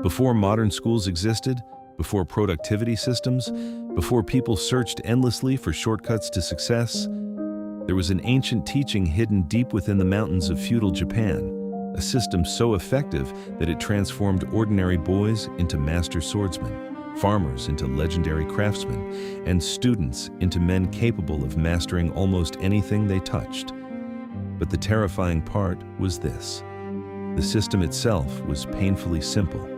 Before modern schools existed, before productivity systems, before people searched endlessly for shortcuts to success, there was an ancient teaching hidden deep within the mountains of feudal Japan, a system so effective that it transformed ordinary boys into master swordsmen, farmers into legendary craftsmen, and students into men capable of mastering almost anything they touched. But the terrifying part was this. The system itself was painfully simple.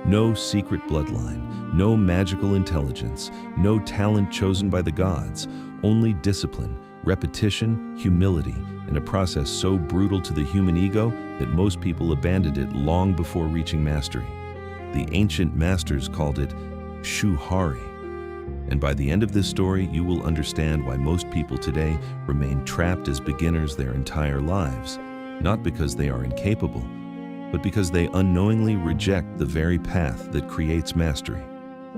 No secret bloodline, no magical intelligence, no talent chosen by the gods, only discipline, repetition, humility, and a process so brutal to the human ego that most people abandoned it long before reaching mastery. The ancient masters called it Shuhari. And by the end of this story, you will understand why most people today remain trapped as beginners their entire lives, not because they are incapable, but because they unknowingly reject the very path that creates mastery.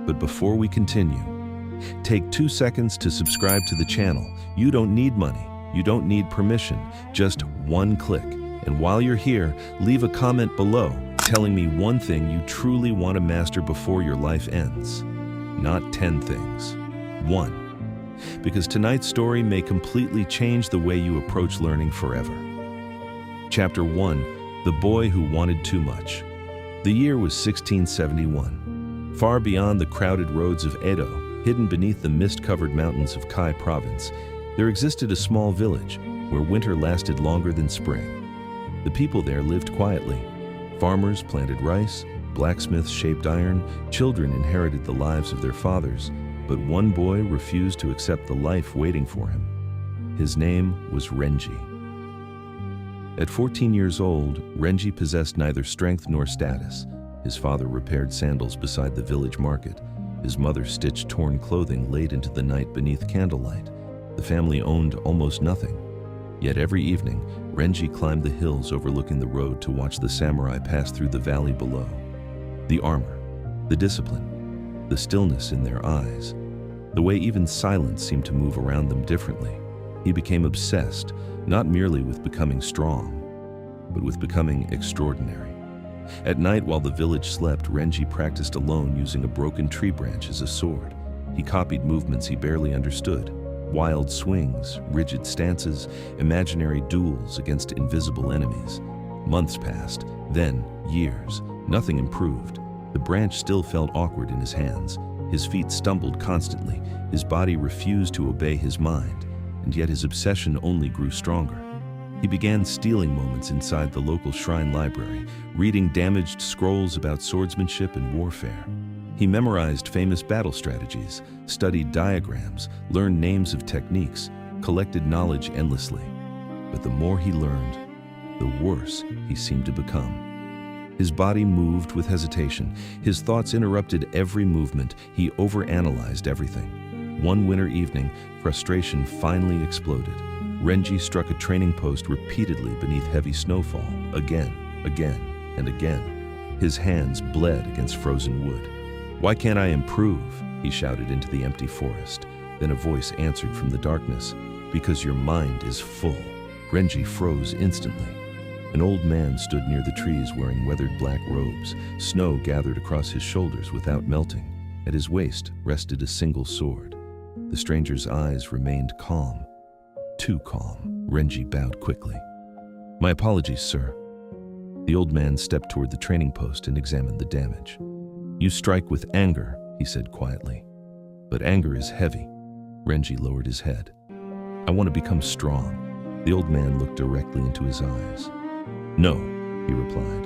But before we continue, take 2 seconds to subscribe to the channel. You don't need money, you don't need permission, just one click. And while you're here, leave a comment below telling me one thing you truly want to master before your life ends. Not 10 things, 1. Because tonight's story may completely change the way you approach learning forever. Chapter 1. The Boy Who Wanted Too Much. The year was 1671. Far beyond the crowded roads of Edo, hidden beneath the mist-covered mountains of Kai province, there existed a small village where winter lasted longer than spring. The people there lived quietly. Farmers planted rice, blacksmiths shaped iron, children inherited the lives of their fathers, but one boy refused to accept the life waiting for him. His name was Renji. At 14 years old, Renji possessed neither strength nor status. His father repaired sandals beside the village market. His mother stitched torn clothing late into the night beneath candlelight. The family owned almost nothing. Yet every evening, Renji climbed the hills overlooking the road to watch the samurai pass through the valley below. The armor, the discipline, the stillness in their eyes, the way even silence seemed to move around them differently. He became obsessed, not merely with becoming strong, but with becoming extraordinary. At night, while the village slept, Renji practiced alone using a broken tree branch as a sword. He copied movements he barely understood. Wild swings, rigid stances, imaginary duels against invisible enemies. Months passed, then years. Nothing improved. The branch still felt awkward in his hands. His feet stumbled constantly. His body refused to obey his mind, and yet his obsession only grew stronger. He began stealing moments inside the local shrine library, reading damaged scrolls about swordsmanship and warfare. He memorized famous battle strategies, studied diagrams, learned names of techniques, collected knowledge endlessly. But the more he learned, the worse he seemed to become. His body moved with hesitation. His thoughts interrupted every movement. He overanalyzed everything. One winter evening, frustration finally exploded. Renji struck a training post repeatedly beneath heavy snowfall, again, and again. His hands bled against frozen wood. "Why can't I improve?" he shouted into the empty forest. Then a voice answered from the darkness, "Because your mind is full." Renji froze instantly. An old man stood near the trees wearing weathered black robes. Snow gathered across his shoulders without melting. At his waist rested a single sword. The stranger's eyes remained calm. Too calm. Renji bowed quickly. "My apologies, sir." The old man stepped toward the training post and examined the damage. "You strike with anger," he said quietly. "But anger is heavy." Renji lowered his head. "I want to become strong." The old man looked directly into his eyes. "No," he replied.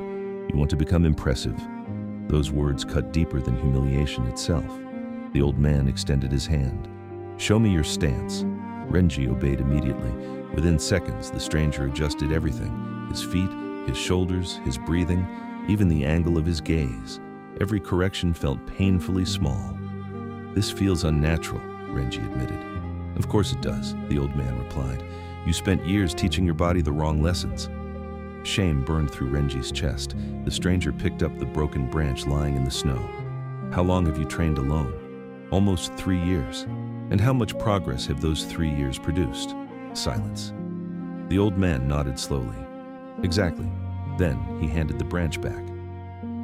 "You want to become impressive." Those words cut deeper than humiliation itself. The old man extended his hand. "Show me your stance." Renji obeyed immediately. Within seconds, the stranger adjusted everything: his feet, his shoulders, his breathing, even the angle of his gaze. Every correction felt painfully small. "This feels unnatural," Renji admitted. "Of course it does," the old man replied. "You spent years teaching your body the wrong lessons." Shame burned through Renji's chest. The stranger picked up the broken branch lying in the snow. "How long have you trained alone?" "Almost 3 years." "And how much progress have those 3 years produced?" Silence. The old man nodded slowly. "Exactly." Then he handed the branch back.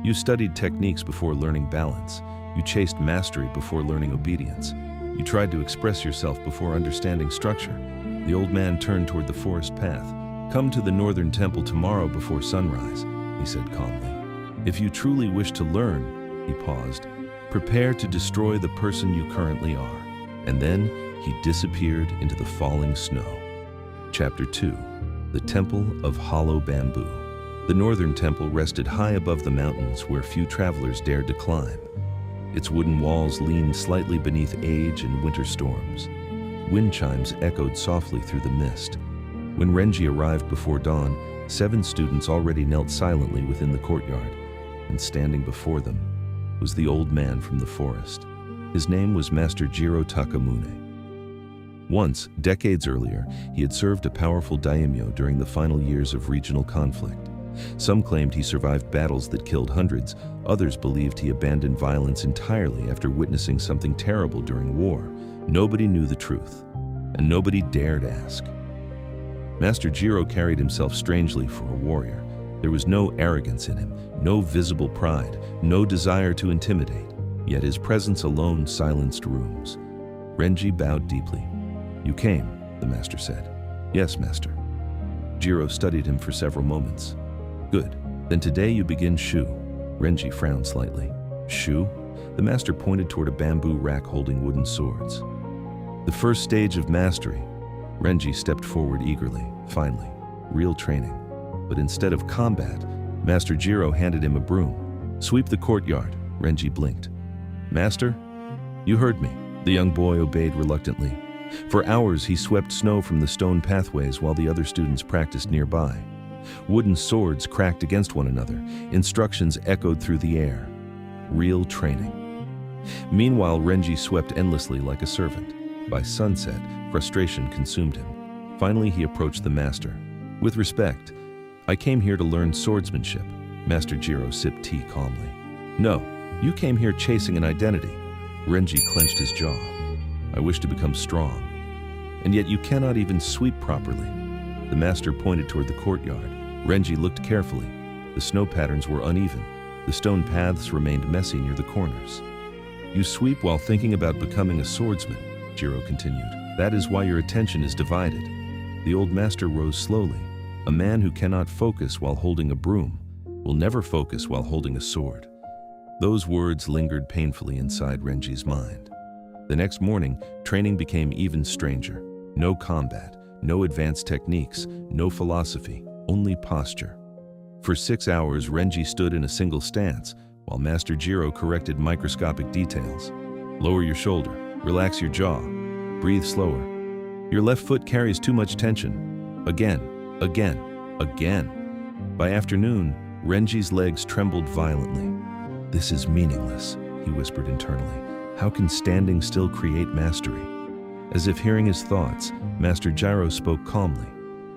You studied techniques before learning balance. You chased mastery before learning obedience. You tried to express yourself before understanding structure. The old man turned toward the forest path. "Come to the northern temple tomorrow before sunrise," he said calmly. "If you truly wish to learn," he paused, "prepare to destroy the person you currently are." And then he disappeared into the falling snow. Chapter 2. The Temple of Hollow Bamboo. The northern temple rested high above the mountains where few travelers dared to climb. Its wooden walls leaned slightly beneath age and winter storms. Wind chimes echoed softly through the mist. When Renji arrived before dawn, 7 students already knelt silently within the courtyard, and standing before them was the old man from the forest. His name was Master Jiro Takamune. Once, decades earlier, he had served a powerful daimyo during the final years of regional conflict. Some claimed he survived battles that killed hundreds. Others believed he abandoned violence entirely after witnessing something terrible during war. Nobody knew the truth, and nobody dared ask. Master Jiro carried himself strangely for a warrior. There was no arrogance in him, no visible pride, no desire to intimidate. Yet his presence alone silenced rooms. Renji bowed deeply. "You came," the master said. "Yes, master." Jiro studied him for several moments. "Good. Then today you begin Shu." Renji frowned slightly. "Shu?" The master pointed toward a bamboo rack holding wooden swords. "The first stage of mastery." Renji stepped forward eagerly. Finally, real training. But instead of combat, Master Jiro handed him a broom. "Sweep the courtyard," Renji blinked. "Master?" "You heard me." The young boy obeyed reluctantly. For hours he swept snow from the stone pathways while the other students practiced nearby. Wooden swords cracked against one another. Instructions echoed through the air. Real training. Meanwhile, Renji swept endlessly like a servant. By sunset, frustration consumed him. Finally, he approached the master. "With respect, I came here to learn swordsmanship." Master Jiro sipped tea calmly. "No, you came here chasing an identity." Renji clenched his jaw. "I wish to become strong. And yet you cannot even sweep properly." The master pointed toward the courtyard. Renji looked carefully. The snow patterns were uneven. The stone paths remained messy near the corners. "You sweep while thinking about becoming a swordsman," Jiro continued. "That is why your attention is divided." The old master rose slowly. "A man who cannot focus while holding a broom will never focus while holding a sword." Those words lingered painfully inside Renji's mind. The next morning, training became even stranger. No combat, no advanced techniques, no philosophy, only posture. For 6 hours, Renji stood in a single stance, while Master Jiro corrected microscopic details. "Lower your shoulder, relax your jaw, breathe slower. Your left foot carries too much tension. Again, again, again." By afternoon, Renji's legs trembled violently. "This is meaningless," he whispered internally. "How can standing still create mastery?" As if hearing his thoughts, Master Jiro spoke calmly.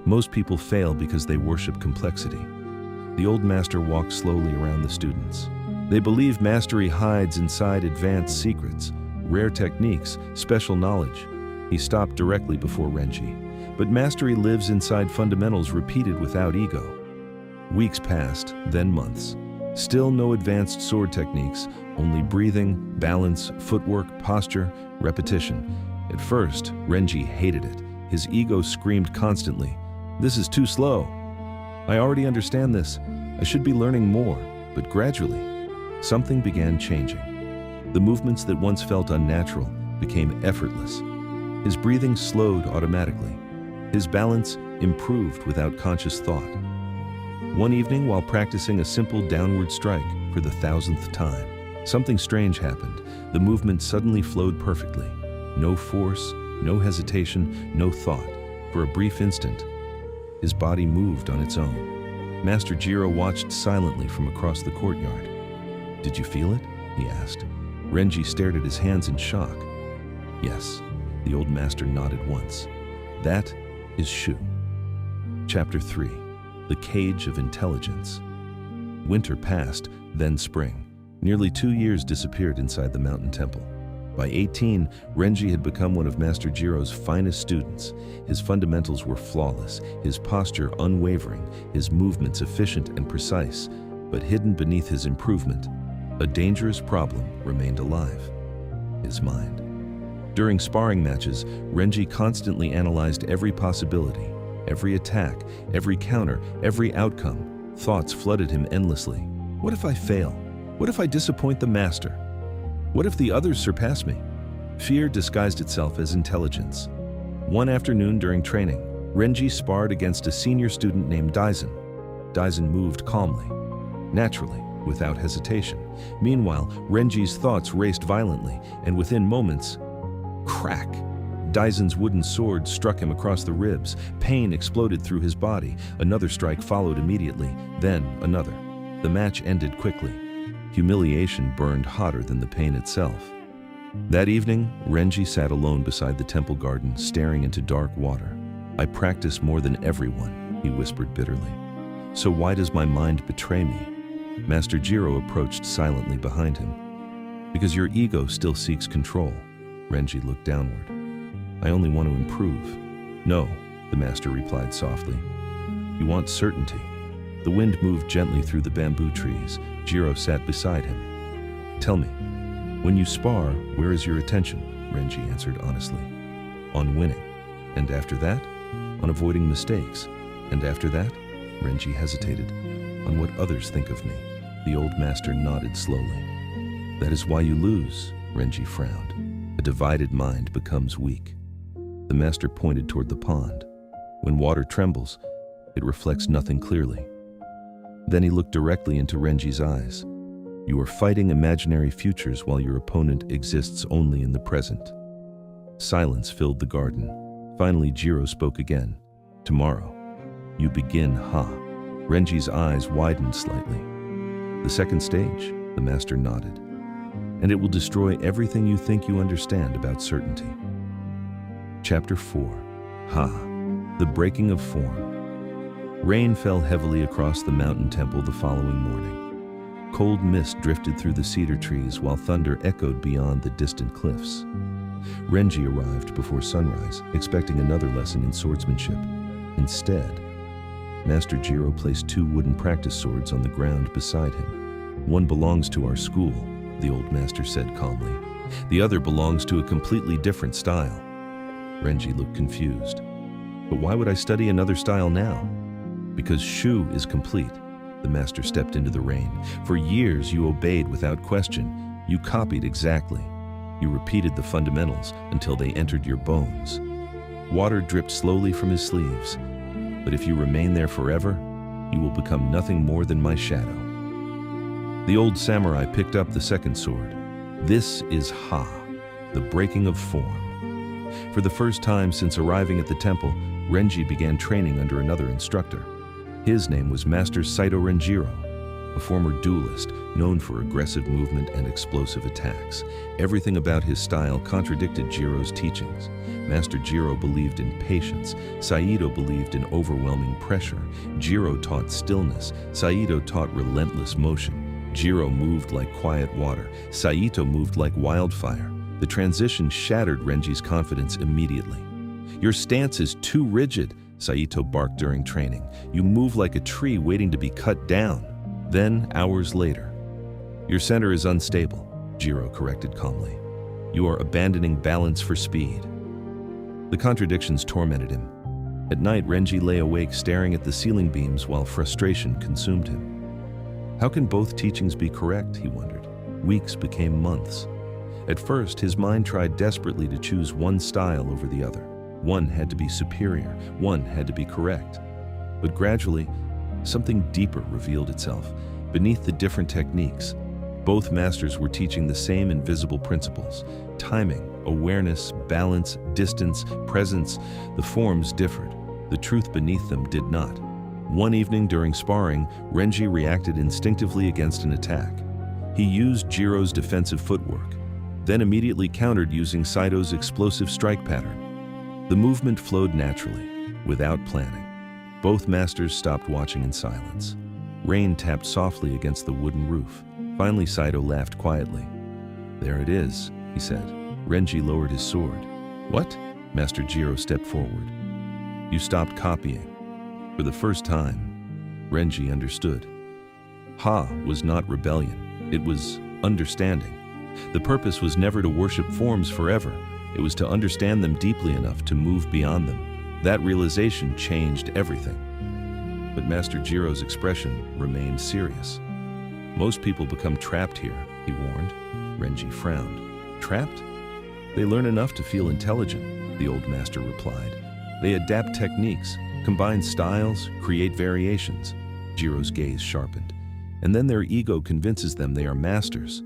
"Most people fail because they worship complexity." The old master walked slowly around the students. "They believe mastery hides inside advanced secrets, rare techniques, special knowledge." He stopped directly before Renji. "But mastery lives inside fundamentals repeated without ego." Weeks passed, then months. Still no advanced sword techniques, only breathing, balance, footwork, posture, repetition. At first, Renji hated it. His ego screamed constantly, "This is too slow. I already understand this. I should be learning more." But gradually, something began changing. The movements that once felt unnatural became effortless. His breathing slowed automatically. His balance improved without conscious thought. One evening, while practicing a simple downward strike for the 1,000th time, something strange happened. The movement suddenly flowed perfectly. No force, no hesitation, no thought. For a brief instant, his body moved on its own. Master Jiro watched silently from across the courtyard. "Did you feel it?" he asked. Renji stared at his hands in shock. "Yes," the old master nodded once. "That is Shu." Chapter 3. The Cage of Intelligence. Winter passed, then spring. Nearly 2 years disappeared inside the mountain temple. By 18, Renji had become one of Master Jiro's finest students. His fundamentals were flawless, his posture unwavering, his movements efficient and precise. But hidden beneath his improvement, a dangerous problem remained alive: his mind. During sparring matches, Renji constantly analyzed every possibility, every attack, every counter, every outcome. Thoughts flooded him endlessly. What if I fail? What if I disappoint the master? What if the others surpass me? Fear disguised itself as intelligence. One afternoon during training, Renji sparred against a senior student named Daisen. Daisen moved calmly, naturally, without hesitation. Meanwhile, Renji's thoughts raced violently, and within moments, crack! Daisen's wooden sword struck him across the ribs. Pain exploded through his body. Another strike followed immediately, then another. The match ended quickly. Humiliation burned hotter than the pain itself. That evening, Renji sat alone beside the temple garden, staring into dark water. "I practice more than everyone," he whispered bitterly. "So why does my mind betray me?" Master Jiro approached silently behind him. "Because your ego still seeks control." Renji looked downward. "I only want to improve." "No," the master replied softly. "You want certainty." The wind moved gently through the bamboo trees. Jiro sat beside him. "Tell me, when you spar, where is your attention?" Renji answered honestly. "On winning." "And after that?" "On avoiding mistakes." "And after that?" Renji hesitated. "On what others think of me." The old master nodded slowly. "That is why you lose," Renji frowned. "A divided mind becomes weak." The master pointed toward the pond. "When water trembles, it reflects nothing clearly." Then he looked directly into Renji's eyes. "You are fighting imaginary futures while your opponent exists only in the present." Silence filled the garden. Finally, Jiro spoke again. "Tomorrow, you begin Ha." Renji's eyes widened slightly. "The second stage," the master nodded. "And it will destroy everything you think you understand about certainty." Chapter 4. Ha. The Breaking of Form. Rain fell heavily across the mountain temple the following morning. Cold mist drifted through the cedar trees while thunder echoed beyond the distant cliffs. Renji arrived before sunrise, expecting another lesson in swordsmanship. Instead, Master Jiro placed 2 wooden practice swords on the ground beside him. "One belongs to our school," the old master said calmly. "The other belongs to a completely different style." Renji looked confused. "But why would I study another style now?" "Because Shu is complete." The master stepped into the rain. "For years you obeyed without question. You copied exactly. You repeated the fundamentals until they entered your bones." Water dripped slowly from his sleeves. "But if you remain there forever, you will become nothing more than my shadow." The old samurai picked up the second sword. "This is Ha, the breaking of form." For the first time since arriving at the temple, Renji began training under another instructor. His name was Master Saito Renjiro, a former duelist known for aggressive movement and explosive attacks. Everything about his style contradicted Jiro's teachings. Master Jiro believed in patience. Saito believed in overwhelming pressure. Jiro taught stillness. Saito taught relentless motion. Jiro moved like quiet water. Saito moved like wildfire. The transition shattered Renji's confidence immediately. "Your stance is too rigid," Saito barked during training. "You move like a tree waiting to be cut down." Then, hours later, "Your center is unstable," Jiro corrected calmly. "You are abandoning balance for speed." The contradictions tormented him. At night, Renji lay awake staring at the ceiling beams while frustration consumed him. How can both teachings be correct, he wondered. Weeks became months. At first, his mind tried desperately to choose one style over the other. One had to be superior, one had to be correct. But gradually, something deeper revealed itself. Beneath the different techniques, both masters were teaching the same invisible principles: timing, awareness, balance, distance, presence. The forms differed. The truth beneath them did not. One evening during sparring, Renji reacted instinctively against an attack. He used Jiro's defensive footwork, then immediately countered using Saito's explosive strike pattern. The movement flowed naturally, without planning. Both masters stopped watching in silence. Rain tapped softly against the wooden roof. Finally, Saito laughed quietly. "There it is," he said. Renji lowered his sword. "What?" Master Jiro stepped forward. "You stopped copying." For the first time, Renji understood. Ha was not rebellion, it was understanding. The purpose was never to worship forms forever, it was to understand them deeply enough to move beyond them. That realization changed everything. But Master Jiro's expression remained serious. Most people become trapped here, he warned. Renji frowned. Trapped? They learn enough to feel intelligent, the old master replied. They adapt techniques, combine styles, create variations. Jiro's gaze sharpened. And then their ego convinces them they are masters.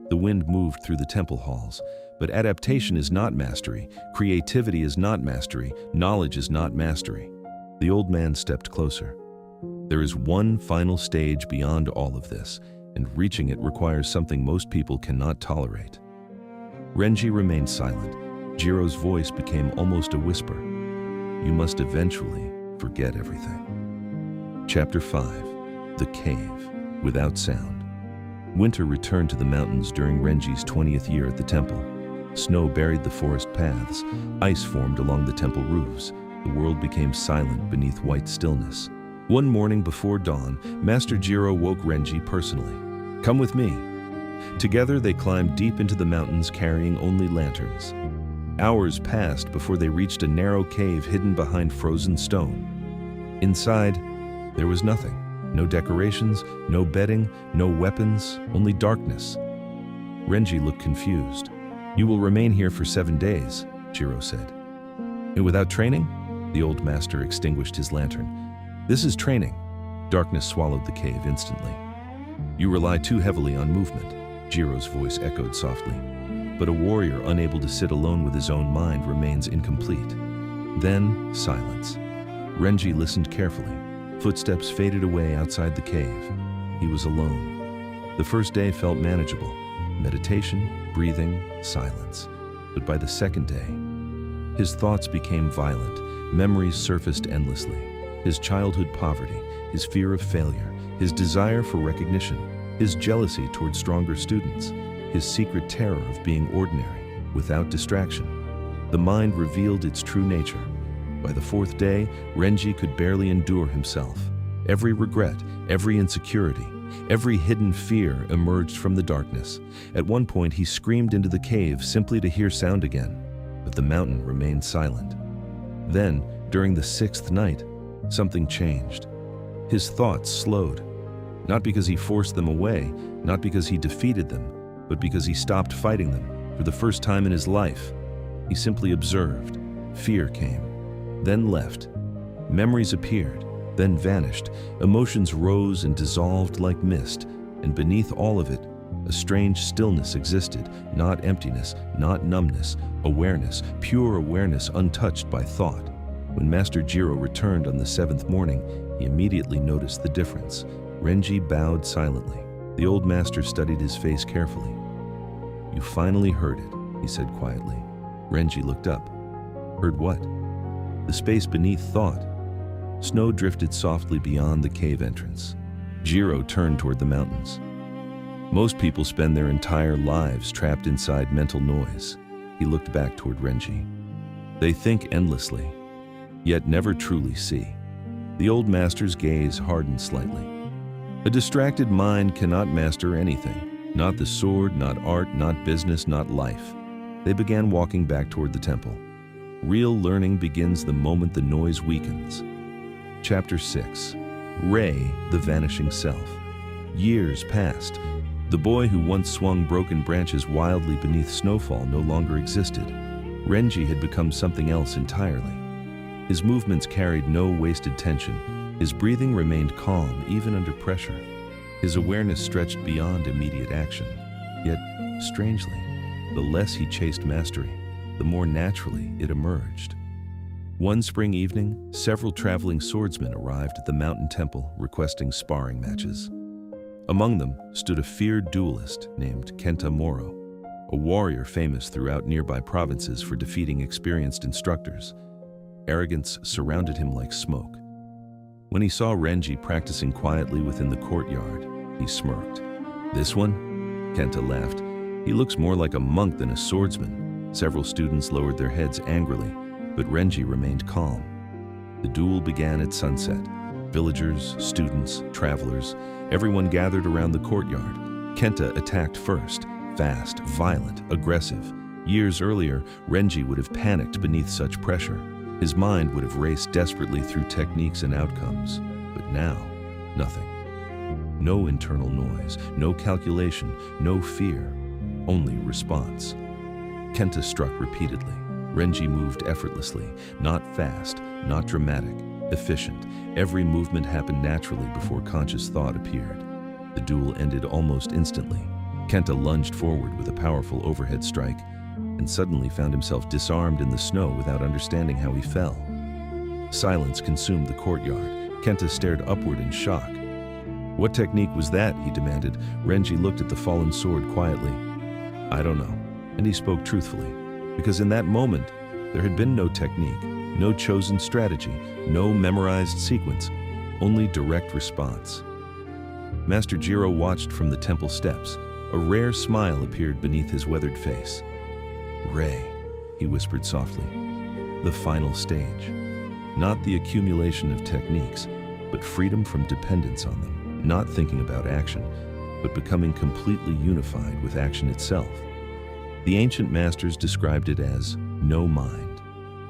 The wind moved through the temple halls. But adaptation is not mastery, creativity is not mastery, knowledge is not mastery. The old man stepped closer. There is one final stage beyond all of this, and reaching it requires something most people cannot tolerate. Renji remained silent. Jiro's voice became almost a whisper. You must eventually forget everything. Chapter 5. The Cave, Without Sound. Winter returned to the mountains during Renji's 20th year at the temple. Snow buried the forest paths, ice formed along the temple roofs. The world became silent beneath white stillness. One morning before dawn, Master Jiro woke Renji personally. Come with me. Together they climbed deep into the mountains carrying only lanterns. Hours passed before they reached a narrow cave hidden behind frozen stone. Inside, there was nothing. No decorations, no bedding, no weapons, only darkness. Renji looked confused. You will remain here for 7 days, Jiro said. And without training? The old master extinguished his lantern. This is training. Darkness swallowed the cave instantly. You rely too heavily on movement, Jiro's voice echoed softly. But a warrior unable to sit alone with his own mind remains incomplete. Then, silence. Renji listened carefully. Footsteps faded away outside the cave. He was alone. The first day felt manageable. Meditation, breathing, silence. But by the second day, his thoughts became violent. Memories surfaced endlessly. His childhood poverty, his fear of failure, his desire for recognition, his jealousy toward stronger students, his secret terror of being ordinary, without distraction. The mind revealed its true nature. By the fourth day, Renji could barely endure himself. Every regret, every insecurity, every hidden fear emerged from the darkness. At one point, he screamed into the cave simply to hear sound again, but the mountain remained silent. Then, during the 6th night, something changed. His thoughts slowed. Not because he forced them away, not because he defeated them, but because he stopped fighting them. For the first time in his life, he simply observed. Fear came, then left. Memories appeared, then vanished. Emotions rose and dissolved like mist, and beneath all of it, a strange stillness existed, not emptiness, not numbness, awareness, pure awareness untouched by thought. When Master Jiro returned on the 7th morning, he immediately noticed the difference. Renji bowed silently. The old master studied his face carefully. You finally heard it, he said quietly. Renji looked up. Heard what? The space beneath thought. Snow drifted softly beyond the cave entrance. Jiro turned toward the mountains. Most people spend their entire lives trapped inside mental noise. He looked back toward Renji. They think endlessly, yet never truly see. The old master's gaze hardened slightly. A distracted mind cannot master anything. Not the sword, not art, not business, not life. They began walking back toward the temple. Real learning begins the moment the noise weakens. Chapter 6. Rei, the Vanishing Self. Years passed. The boy who once swung broken branches wildly beneath snowfall no longer existed. Renji had become something else entirely. His movements carried no wasted tension. His breathing remained calm even under pressure. His awareness stretched beyond immediate action. Yet, strangely, the less he chased mastery, the more naturally it emerged. One spring evening, several traveling swordsmen arrived at the mountain temple requesting sparring matches. Among them stood a feared duelist named Kenta Moro, a warrior famous throughout nearby provinces for defeating experienced instructors. Arrogance surrounded him like smoke. When he saw Renji practicing quietly within the courtyard, he smirked. This one? Kenta laughed. He looks more like a monk than a swordsman. Several students lowered their heads angrily, but Renji remained calm. The duel began at sunset. Villagers, students, travelers, everyone gathered around the courtyard. Kenta attacked first, fast, violent, aggressive. Years earlier, Renji would have panicked beneath such pressure. His mind would have raced desperately through techniques and outcomes. But now, nothing. No internal noise, no calculation, no fear, only response. Kenta struck repeatedly. Renji moved effortlessly, not fast, not dramatic, efficient. Every movement happened naturally before conscious thought appeared. The duel ended almost instantly. Kenta lunged forward with a powerful overhead strike and suddenly found himself disarmed in the snow without understanding how he fell. Silence consumed the courtyard. Kenta stared upward in shock. "What technique was that?" he demanded. Renji looked at the fallen sword quietly. "I don't know." And he spoke truthfully, because in that moment, there had been no technique, no chosen strategy, no memorized sequence, only direct response. Master Jiro watched from the temple steps. A rare smile appeared beneath his weathered face. "Rei," he whispered softly. "The final stage. Not the accumulation of techniques, but freedom from dependence on them. Not thinking about action, but becoming completely unified with action itself." The ancient masters described it as no mind,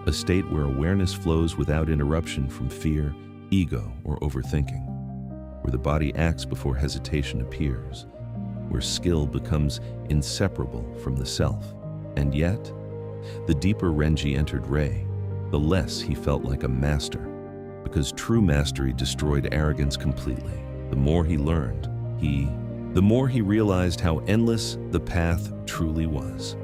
a state where awareness flows without interruption from fear, ego, or overthinking, where the body acts before hesitation appears, where skill becomes inseparable from the self. And yet, the deeper Renji entered Rei, the less he felt like a master, because true mastery destroyed arrogance completely. The more he learned, the more he realized how endless the path truly was.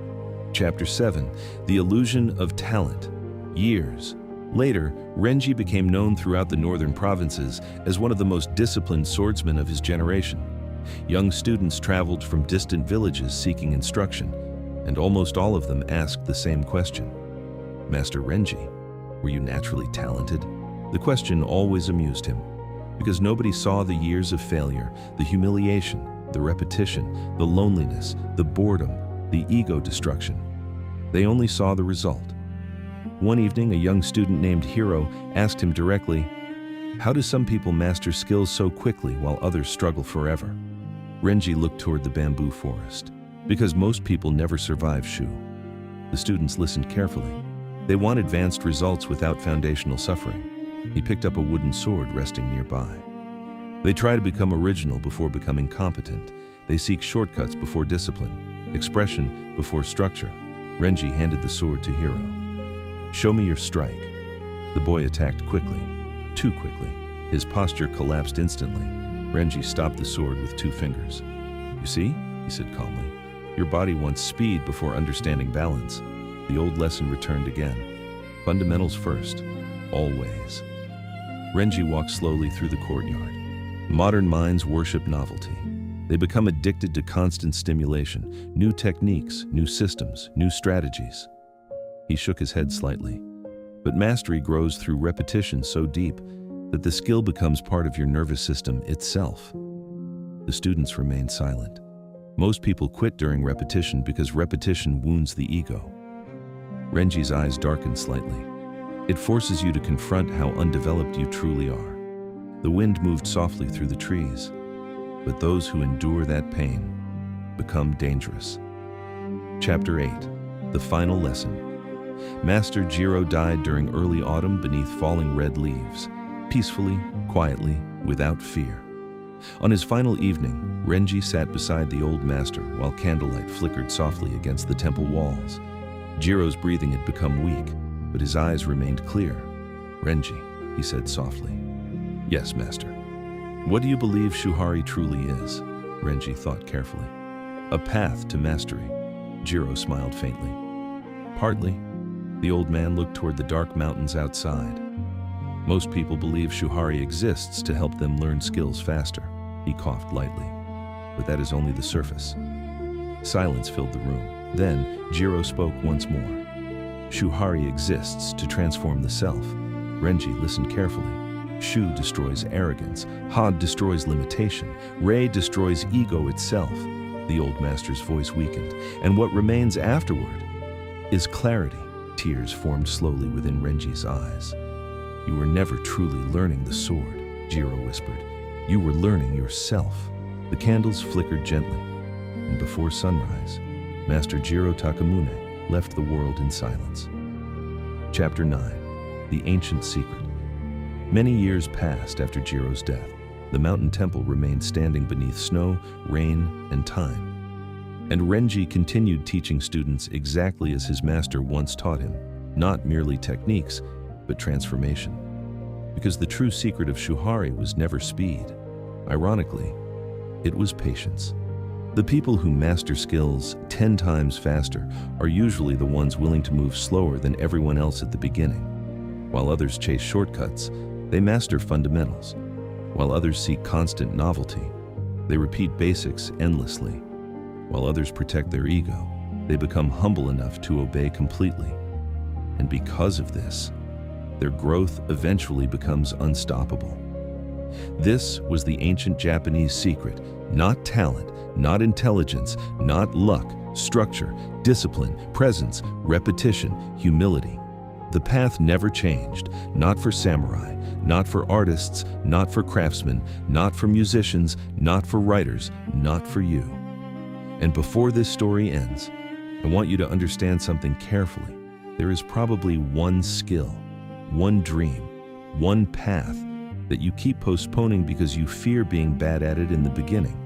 Chapter 7, The Illusion of Talent. Years later, Renji became known throughout the northern provinces as one of the most disciplined swordsmen of his generation. Young students traveled from distant villages seeking instruction, and almost all of them asked the same question. "Master Renji, were you naturally talented?" The question always amused him, because nobody saw the years of failure, the humiliation, the repetition, the loneliness, the boredom, the ego destruction. They only saw the result. One evening, a young student named Hiro asked him directly, "How do some people master skills so quickly while others struggle forever?" Renji looked toward the bamboo forest. Because most people never survive Shu. The students listened carefully. They want advanced results without foundational suffering. He picked up a wooden sword resting nearby. They try to become original before becoming competent. They seek shortcuts before discipline, expression before structure. Renji handed the sword to Hiro. "Show me your strike." The boy attacked quickly, too quickly. His posture collapsed instantly. Renji stopped the sword with 2 fingers. "You see?" he said calmly. "Your body wants speed before understanding balance." The old lesson returned again. Fundamentals first, always. Renji walked slowly through the courtyard. Modern minds worship novelty. They become addicted to constant stimulation, new techniques, new systems, new strategies. He shook his head slightly. But mastery grows through repetition so deep that the skill becomes part of your nervous system itself. The students remained silent. Most people quit during repetition because repetition wounds the ego. Renji's eyes darkened slightly. It forces you to confront how undeveloped you truly are. The wind moved softly through the trees, but those who endure that pain become dangerous. Chapter 8, The Final Lesson. Master Jiro died during early autumn beneath falling red leaves, peacefully, quietly, without fear. On his final evening, Renji sat beside the old master while candlelight flickered softly against the temple walls. Jiro's breathing had become weak, but his eyes remained clear. "Renji," he said softly. "Yes, master." "What do you believe Shuhari truly is?" Renji thought carefully. "A path to mastery." Jiro smiled faintly. "Partly." The old man looked toward the dark mountains outside. "Most people believe Shuhari exists to help them learn skills faster." He coughed lightly. "But that is only the surface." Silence filled the room. Then, Jiro spoke once more. "Shuhari exists to transform the self." Renji listened carefully. Shu destroys arrogance, Ha destroys limitation, Rei destroys ego itself. The old master's voice weakened. "And what remains afterward is clarity." Tears formed slowly within Renji's eyes. "You were never truly learning the sword," Jiro whispered. "You were learning yourself." The candles flickered gently, and before sunrise, Master Jiro Takamune left the world in silence. Chapter 9. The Ancient Secret. Many years passed after Jiro's death. The mountain temple remained standing beneath snow, rain, and time. And Renji continued teaching students exactly as his master once taught him, not merely techniques, but transformation. Because the true secret of Shuhari was never speed. Ironically, it was patience. The people who master skills 10 times faster are usually the ones willing to move slower than everyone else at the beginning. While others chase shortcuts, they master fundamentals. While others seek constant novelty, they repeat basics endlessly. While others protect their ego, they become humble enough to obey completely. And because of this, their growth eventually becomes unstoppable. This was the ancient Japanese secret: not talent, not intelligence, not luck, structure, discipline, presence, repetition, humility. The path never changed, not for samurai, not for artists, not for craftsmen, not for musicians, not for writers, not for you. And before this story ends, I want you to understand something carefully. There is probably one skill, one dream, one path that you keep postponing because you fear being bad at it in the beginning.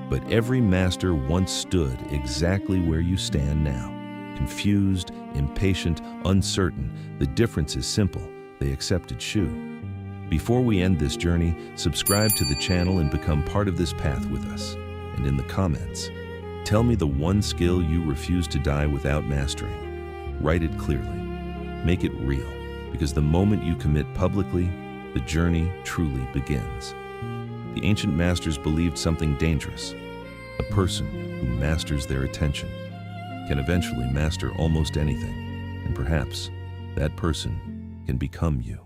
But every master once stood exactly where you stand now. Confused, impatient, uncertain. The difference is simple: they accepted Shu. Before we end this journey, subscribe to the channel and become part of this path with us. And in the comments, tell me the one skill you refuse to die without mastering. Write it clearly. Make it real, because the moment you commit publicly, the journey truly begins. The ancient masters believed something dangerous. A person who masters their attention can eventually master almost anything, and perhaps that person can become you.